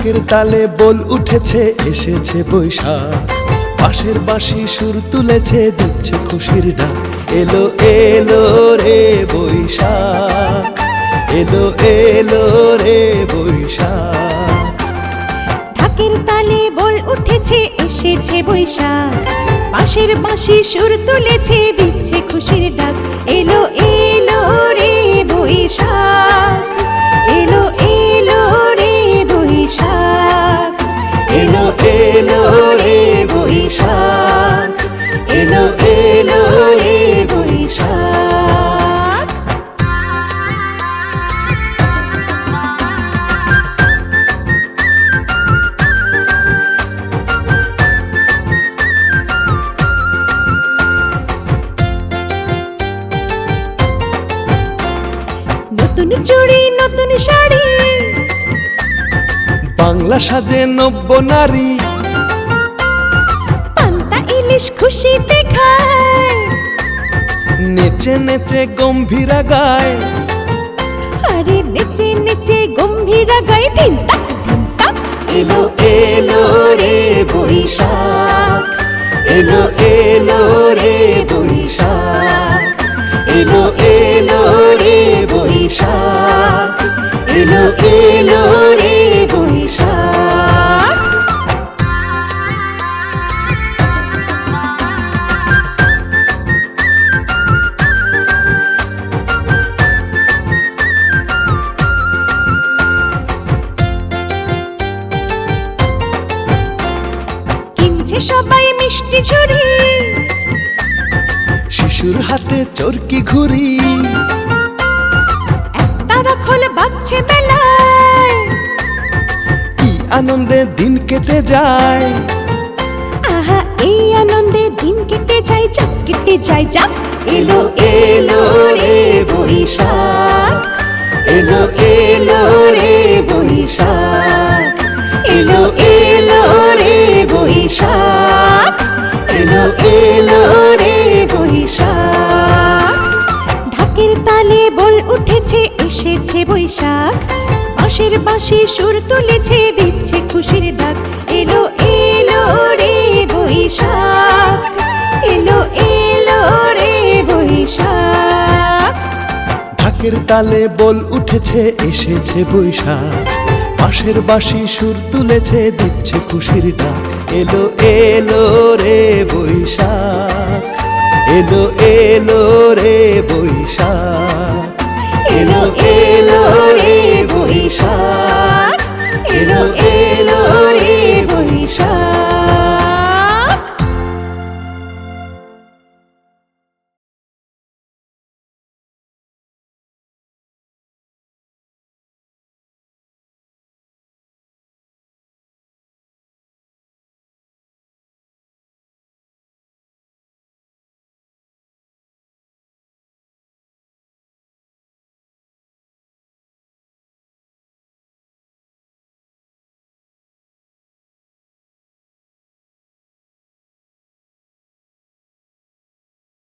ঢাকের তালে বল উঠেছে, এসেছে বৈশাখ। পাশের বাঁশি সুর তুলেছে, দিচ্ছে খুশির ডাক। এলো এলো রে বৈশাখ, এলো এলো রে বৈশাখ। ঢাকের তালে বল উঠেছে, এসেছে বৈশাখ। পাশের বাঁশি সুর তুলেছে, দিচ্ছে খুশির ডাক। এলো এলো রে বৈশাখ, এলো এলো রে বৈশাখ, এলো এলো রে বৈশাখ, এলো এলো রে বৈশাখ। নতুন চুড়ি নতুন শাড়ি, বাংলা সাজে নব্য নারী। পান্তা ইলিশ খুশিতে খায়, নেচে নেচে গম্ভীরা গায়। আরে নেচে নেচে গম্ভীরা গায়। ধিন তাক ধিন তাক। এলো এলো রে বৈশাখ, এলো এলো রে বৈশাখ, এলো এলো রে বৈশাখ, এলো এলো রে বৈশাখ। কিনছে সবাই মিষ্টি ঝুড়ি, শিশুর হাতে চরকি ঘুরি। তারা খোল বাজছে বেলায়, কি আনন্দে দিন কেটে যায়। আহা এই আনন্দে দিন কেটে যায়, যাক কেটে যায় যাক। এলো এলো রে বৈশাখ, এলো এলো রে বৈশাখ, এলো এলো রে বৈশাখ, এলো এলো রে বৈশাখ। ঢাকের তালে বল উঠেছে, এসেছে বৈশাখ। পাশের বাঁশি সুর তুলেছে, দিচ্ছে খুশির ডাক। এলো এলো রে বৈশাখ, এলো এলো রে বৈশাখ। ঢাকের তালে বল উঠেছে, এসেছে বৈশাখ। পাশের বাঁশি সুর তুলেছে, দিচ্ছে খুশির ডাক। এলো এলো রে বৈশাখ, এলো এলো রে বৈশাখ।